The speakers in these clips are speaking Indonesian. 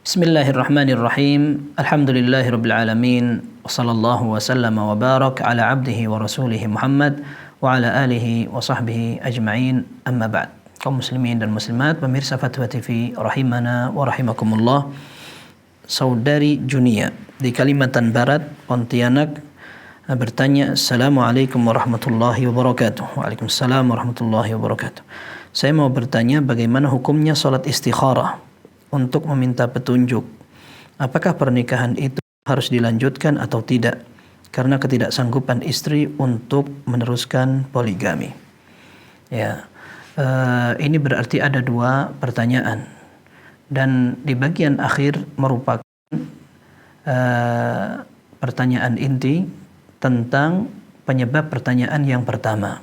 Bismillahirrahmanirrahim. Alhamdulillahirabbil alamin. Wassallallahu wasallama wa barak ala abdihi wa rasulih Muhammad wa ala alihi wa sahbihi ajma'in. Amma ba'd. Kaum muslimin dan muslimat, pemirsa Fatwa TV rahimana wa rahimakumullah. Saudari Junia di Kalimantan Barat, Pontianak bertanya, Assalamualaikum warahmatullahi wabarakatuh. Waalaikumsalam warahmatullahi wabarakatuh. Saya mau bertanya, bagaimana hukumnya salat istikharah untuk meminta petunjuk? Apakah pernikahan itu harus dilanjutkan atau tidak karena ketidaksanggupan istri untuk meneruskan poligami? Ya, ini berarti ada dua pertanyaan, dan di bagian akhir merupakan pertanyaan inti tentang penyebab pertanyaan yang pertama,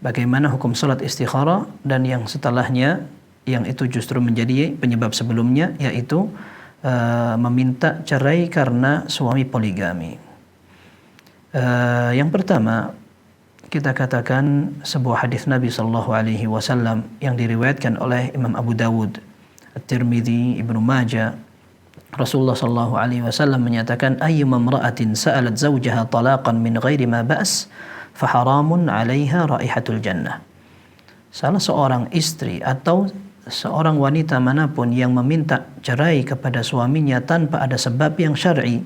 bagaimana hukum salat istikharah, dan yang setelahnya yang itu justru menjadi penyebab sebelumnya, yaitu meminta cerai karena suami poligami. Yang pertama, kita katakan sebuah hadis Nabi sallallahu alaihi wasallam yang diriwayatkan oleh Imam Abu Dawud, At-Tirmidzi, Ibnu Majah. Rasulullah sallallahu alaihi wasallam menyatakan, ayyuma imra'atin sa'alat zawjaha talaqan min ghairi ma ba's fa haramun 'alaiha raihatul jannah. Salah seorang istri atau seorang wanita manapun yang meminta cerai kepada suaminya tanpa ada sebab yang syar'i,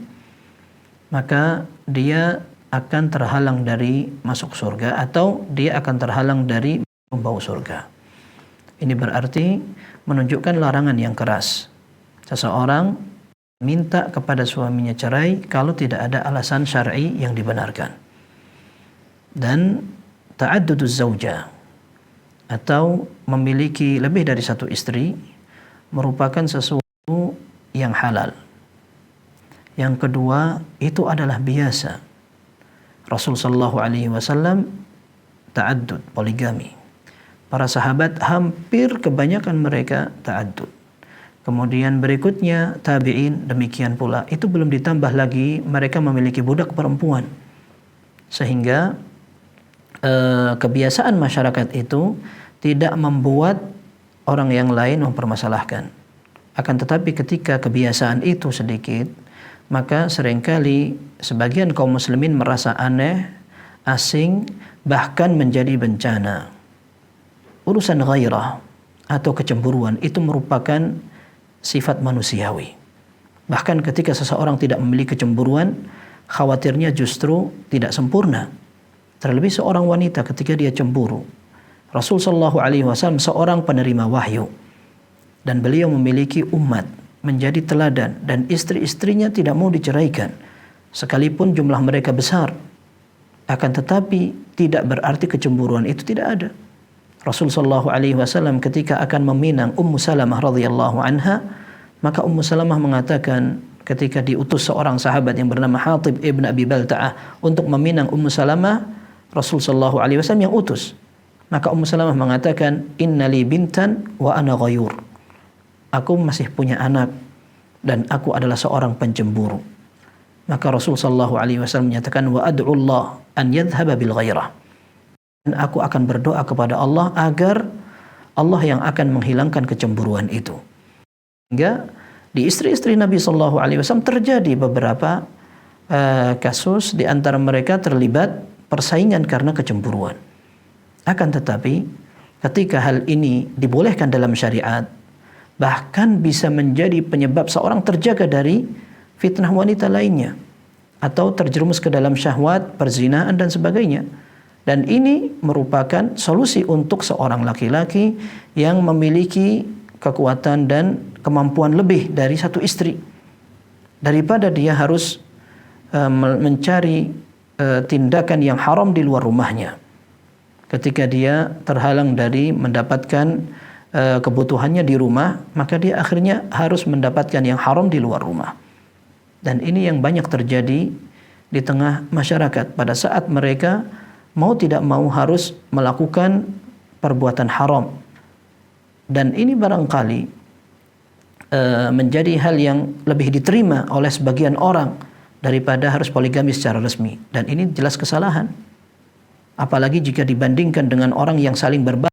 maka dia akan terhalang dari masuk surga, atau dia akan terhalang dari membau surga. Ini berarti menunjukkan larangan yang keras. Seseorang minta kepada suaminya cerai kalau tidak ada alasan syar'i yang dibenarkan. Dan ta'adduduz zaujah, atau memiliki lebih dari satu istri, merupakan sesuatu yang halal. Yang kedua, itu adalah biasa. Rasul sallallahu alaihi wasallam ta'addud, poligami. Para sahabat hampir kebanyakan mereka ta'addud. Kemudian berikutnya tabi'in demikian pula. Itu belum ditambah lagi mereka memiliki budak perempuan. Sehingga kebiasaan masyarakat itu tidak membuat orang yang lain mempermasalahkan. Akan tetapi ketika kebiasaan itu sedikit, maka seringkali sebagian kaum muslimin merasa aneh, asing, bahkan menjadi bencana. Urusan ghairah atau kecemburuan itu merupakan sifat manusiawi. Bahkan ketika seseorang tidak memiliki kecemburuan, khawatirnya justru tidak sempurna. Terlebih seorang wanita ketika dia cemburu. Rasul sallallahu alaihi wasallam seorang penerima wahyu, dan beliau memiliki umat, menjadi teladan, dan istri-istrinya tidak mau diceraikan sekalipun jumlah mereka besar. Akan tetapi tidak berarti kecemburuan itu tidak ada. Rasul sallallahu alaihi wasallam ketika akan meminang Ummu Salamah radhiyallahu anha, maka Ummu Salamah mengatakan ketika diutus seorang sahabat yang bernama Hatib ibn Abi Balta'ah untuk meminang Ummu Salamah, Rasul sallallahu alaihi wasallam yang utus. Maka Ummu Salamah mengatakan, innali bintan wa ana ghayur. Aku masih punya anak dan aku adalah seorang pencemburu. Maka Rasul sallallahu alaihi wasallam menyatakan, wa ad'u Allah an yadhhaba bil ghairah. Dan aku akan berdoa kepada Allah agar Allah yang akan menghilangkan kecemburuan itu. Hingga di istri-istri Nabi sallallahu alaihi wasallam terjadi beberapa kasus, di antara mereka terlibat persaingan karena kecemburuan. Akan tetapi ketika hal ini dibolehkan dalam syariat, bahkan bisa menjadi penyebab seorang terjaga dari fitnah wanita lainnya, atau terjerumus ke dalam syahwat, perzinaan dan sebagainya. Dan ini merupakan solusi untuk seorang laki-laki yang memiliki kekuatan dan kemampuan lebih dari satu istri, daripada dia harus mencari tindakan yang haram di luar rumahnya. Ketika dia terhalang dari mendapatkan kebutuhannya di rumah, maka dia akhirnya harus mendapatkan yang haram di luar rumah. Dan ini yang banyak terjadi di tengah masyarakat pada saat mereka mau tidak mau harus melakukan perbuatan haram. Dan ini barangkali menjadi hal yang lebih diterima oleh sebagian orang daripada harus poligami secara resmi. Dan ini jelas kesalahan. Apalagi jika dibandingkan dengan orang yang saling berbalas.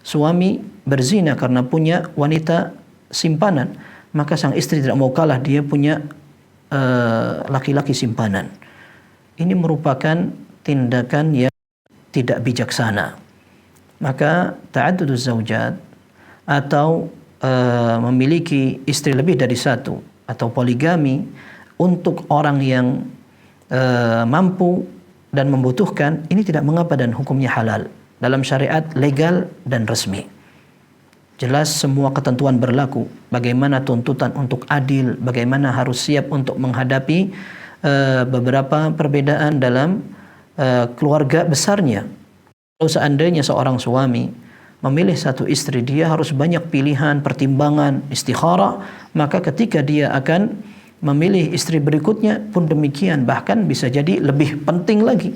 Suami berzina karena punya wanita simpanan, maka sang istri tidak mau kalah, dia punya laki-laki simpanan. Ini merupakan tindakan yang tidak bijaksana. Maka ta'adduduz zaujat atau memiliki istri lebih dari satu atau poligami untuk orang yang mampu dan membutuhkan, ini tidak mengapa dan hukumnya halal dalam syariat legal dan resmi. Jelas semua ketentuan berlaku, bagaimana tuntutan untuk adil, bagaimana harus siap untuk menghadapi beberapa perbedaan dalam keluarga besarnya. Kalau seandainya seorang suami memilih satu istri, dia harus banyak pilihan, pertimbangan, istikharah, maka ketika dia akan memilih istri berikutnya pun demikian, bahkan bisa jadi lebih penting lagi,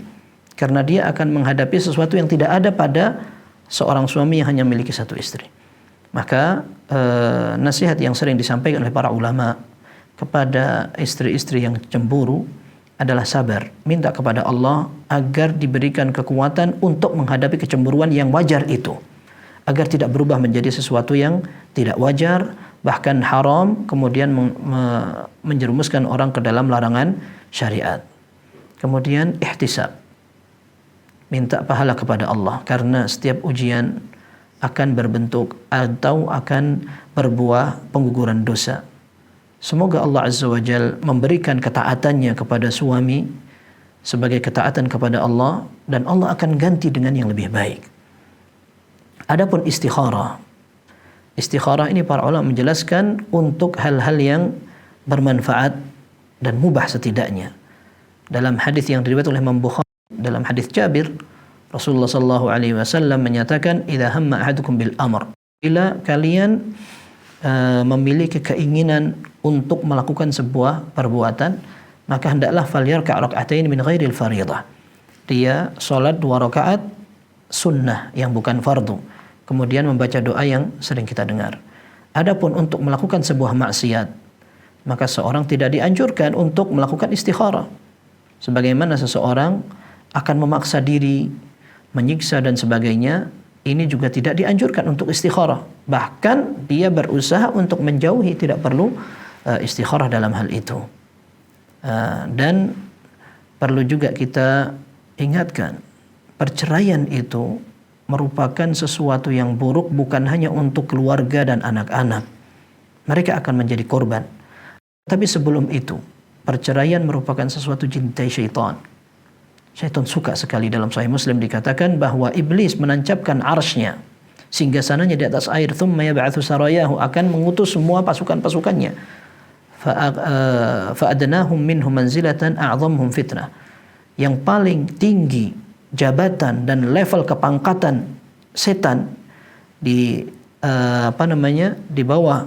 karena dia akan menghadapi sesuatu yang tidak ada pada seorang suami yang hanya memiliki satu istri. Maka nasihat yang sering disampaikan oleh para ulama kepada istri-istri yang cemburu adalah sabar, minta kepada Allah agar diberikan kekuatan untuk menghadapi kecemburuan yang wajar itu, agar tidak berubah menjadi sesuatu yang tidak wajar, bahkan haram, kemudian menjerumuskan orang ke dalam larangan syariat. Kemudian ihtisab, minta pahala kepada Allah, karena setiap ujian akan berbentuk atau akan berbuah pengguguran dosa. Semoga Allah Azza wa Jal memberikan ketaatannya kepada suami sebagai ketaatan kepada Allah, dan Allah akan ganti dengan yang lebih baik. Adapun istikharah, istikharah ini para ulama menjelaskan untuk hal-hal yang bermanfaat dan mubah setidaknya. Dalam hadis yang diriwayatkan oleh Imam Bukhari, dalam hadis Jabir, Rasulullah sallallahu alaihi wasallam menyatakan, "Idza hamma ahadukum bil amr." Bila kalian memiliki keinginan untuk melakukan sebuah perbuatan, maka hendaklah falyarka' rak'atain min ghairil fardhah. Dia salat 2 rakaat sunnah yang bukan fardu. Kemudian membaca doa yang sering kita dengar. Adapun untuk melakukan sebuah maksiat, maka seorang tidak dianjurkan untuk melakukan istikharah. Sebagaimana seseorang akan memaksa diri, menyiksa dan sebagainya, ini juga tidak dianjurkan untuk istikharah. Bahkan dia berusaha untuk menjauhi, tidak perlu istikharah dalam hal itu. Dan perlu juga kita ingatkan, perceraian itu merupakan sesuatu yang buruk bukan hanya untuk keluarga dan anak-anak. Mereka akan menjadi korban. Tapi sebelum itu, perceraian merupakan sesuatu jintai syaitan. Syaitan suka sekali. Dalam Sahih Muslim dikatakan bahwa iblis menancapkan arsy-nya, singgasananya di atas air, thumma yab'atsu sarayahu, akan mengutus semua pasukan-pasukannya. Fa'adnahum minhum manzilatan a'dhamhum fitnah. Yang paling tinggi jabatan dan level kepangkatan setan di di bawah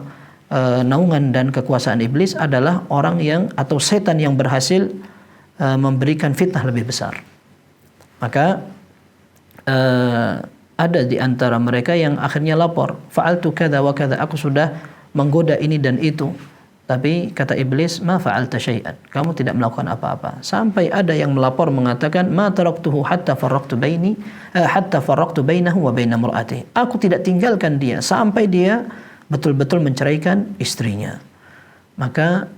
naungan dan kekuasaan iblis adalah orang yang atau setan yang berhasil memberikan fitnah lebih besar. Maka ada di antara mereka yang akhirnya lapor, fa'altu kadza wa kadza, aku sudah menggoda ini dan itu. Tapi kata iblis, ma fa'alta syai'an, kamu tidak melakukan apa-apa. Sampai ada yang melapor mengatakan, ma taraktuhu hatta farraqtu bainahu wa baina mar'atihi. Aku tidak tinggalkan dia sampai dia betul-betul menceraikan istrinya. Maka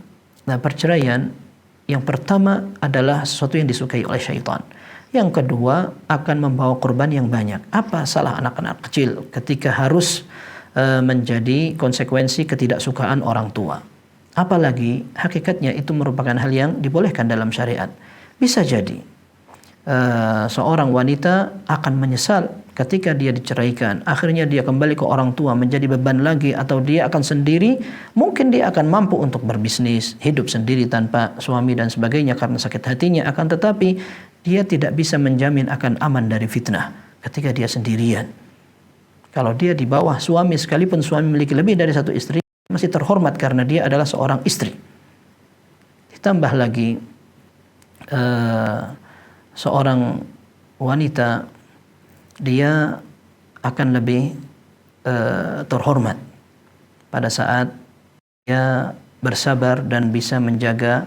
perceraian yang pertama adalah sesuatu yang disukai oleh syaitan. Yang kedua akan membawa korban yang banyak. Apa salah anak-anak kecil ketika harus menjadi konsekuensi ketidaksukaan orang tua? Apalagi hakikatnya itu merupakan hal yang dibolehkan dalam syariat. Bisa jadi seorang wanita akan menyesal ketika dia diceraikan. Akhirnya dia kembali ke orang tua menjadi beban lagi, atau dia akan sendiri. Mungkin dia akan mampu untuk berbisnis, hidup sendiri tanpa suami dan sebagainya karena sakit hatinya. Akan tetapi dia tidak bisa menjamin akan aman dari fitnah ketika dia sendirian. Kalau dia di bawah suami, sekalipun suami memiliki lebih dari satu istri, masih terhormat karena dia adalah seorang istri. Ditambah lagi seorang wanita, dia akan lebih terhormat pada saat dia bersabar dan bisa menjaga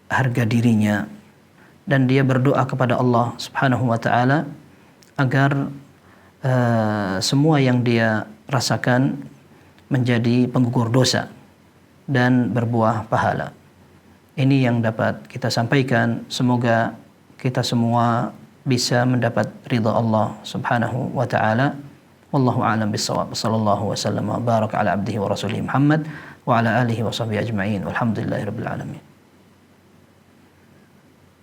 harga dirinya, dan dia berdoa kepada Allah Subhanahu wa taala agar semua yang dia rasakan menjadi penggugur dosa dan berbuah pahala. Ini yang dapat kita sampaikan. Semoga kita semua bisa mendapat ridha Allah Subhanahu wa taala. Wallahu a'lam bissawab. Sallallahu wasallam wa baraka ala abdihi wa rasulih Muhammad wa ala alihi wa sahbihi ajma'in. Walhamdulillahirabbil alamin.